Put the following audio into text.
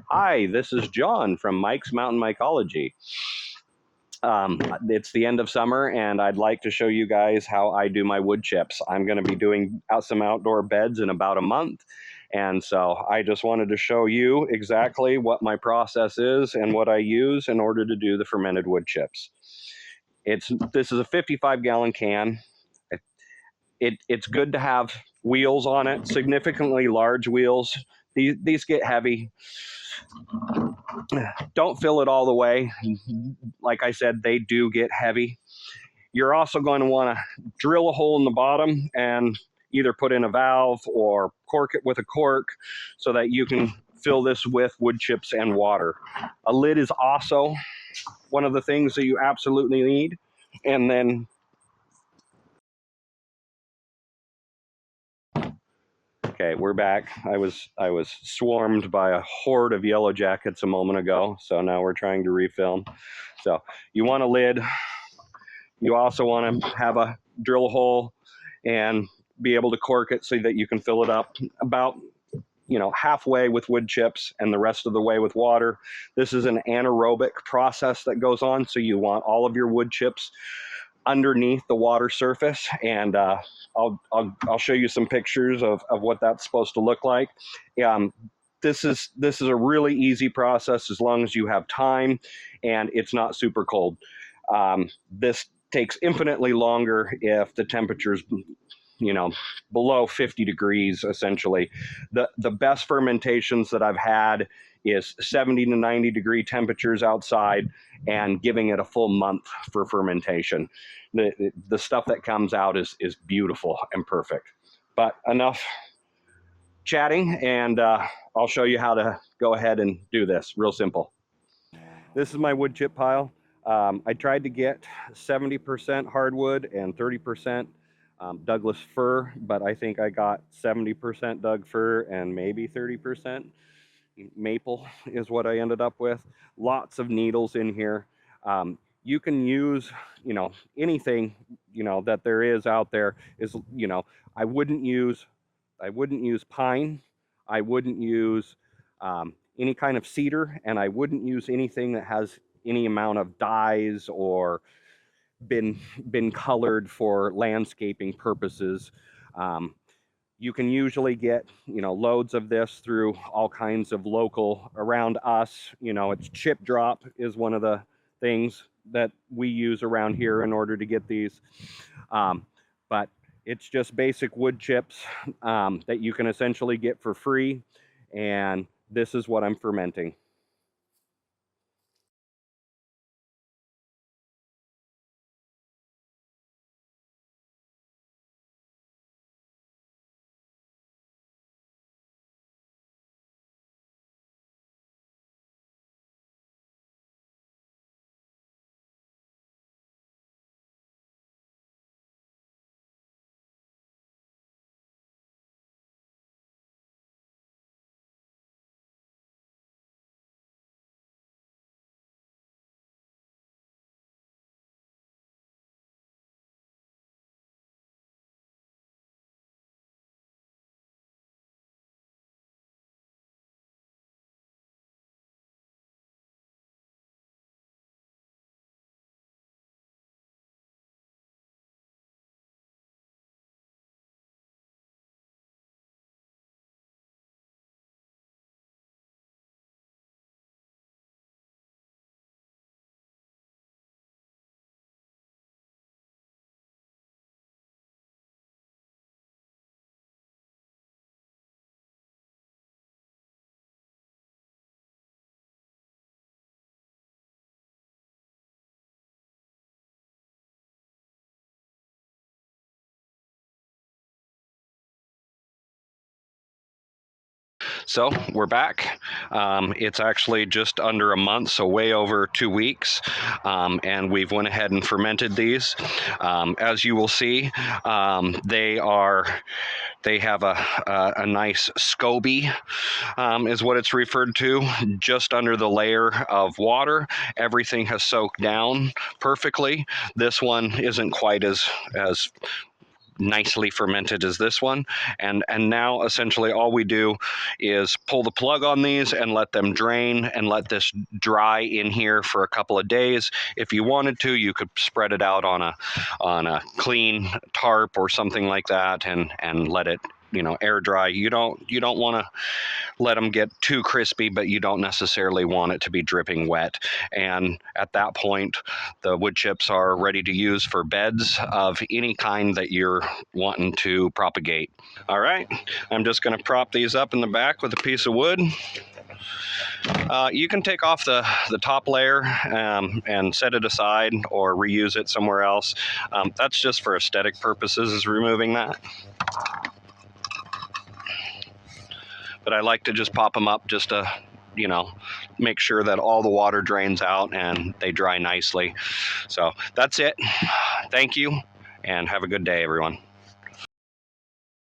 Hi, this is John from Mike's Mountain Mycology. It's the end of summer, and I'd like to show you guys how I do my wood chips. I'm going to be doing some outdoor beds in about a month, and so I just wanted to show you exactly what my process is and what I use in order to do the fermented wood chips. This is a 55-gallon can. It's good to have wheels on it, significantly large wheels. These get heavy. Don't fill it all the way. Like I said, they do get heavy. You're also going to want to drill a hole in the bottom and either put in a valve or cork it with a cork so that you can fill this with wood chips and water. A lid is also one of the things that you absolutely need. And then okay, we're back. I was swarmed by a horde of yellow jackets a moment ago, so now we're trying to refilm. So you want a lid. You also want to have a drill hole and be able to cork it so that you can fill it up about halfway with wood chips and the rest of the way with water. This is an anaerobic process that goes on, so you want all of your wood chips underneath the water surface, and I'll show you some pictures of what that's supposed to look like. This is a really easy process as long as you have time and it's not super cold. This takes infinitely longer if the temperature's below 50 degrees essentially. The best fermentations that I've had is 70 to 90 degree temperatures outside and giving it a full month for fermentation. The stuff that comes out is beautiful and perfect. But enough chatting, and I'll show you how to go ahead and do this. Real simple. This is my wood chip pile. I tried to get 70% hardwood and 30% Douglas fir, but I think I got 70% Doug fir and maybe 30% maple is what I ended up with. Lots of needles in here. You can use, anything, that there is out there. I wouldn't use pine. I wouldn't use any kind of cedar, and I wouldn't use anything that has any amount of dyes or been colored for landscaping purposes. You can usually get loads of this through all kinds of local around us. It's chip drop is one of the things that we use around here in order to get these. But it's just basic wood chips that you can essentially get for free, and this is what I'm fermenting. So we're back. It's actually just under a month, so way over 2 weeks, and we've went ahead and fermented these. As you will see, they have a nice SCOBY, is what it's referred to, just under the layer of water. Everything has soaked down perfectly. This one isn't quite as nicely fermented as this one. And now essentially all we do is pull the plug on these and let them drain and let this dry in here for a couple of days. If you wanted to, you could spread it out on a clean tarp or something like that and let it, you know, air dry. You don't want to let them get too crispy, but you don't necessarily want it to be dripping wet. And at that point, the wood chips are ready to use for beds of any kind that you're wanting to propagate. All right, I'm just going to prop these up in the back with a piece of wood. You can take off the top layer and set it aside or reuse it somewhere else. That's just for aesthetic purposes, is removing that. But I like to just pop them up just to, you know, make sure that all the water drains out and they dry nicely. So that's it. Thank you, and have a good day, everyone.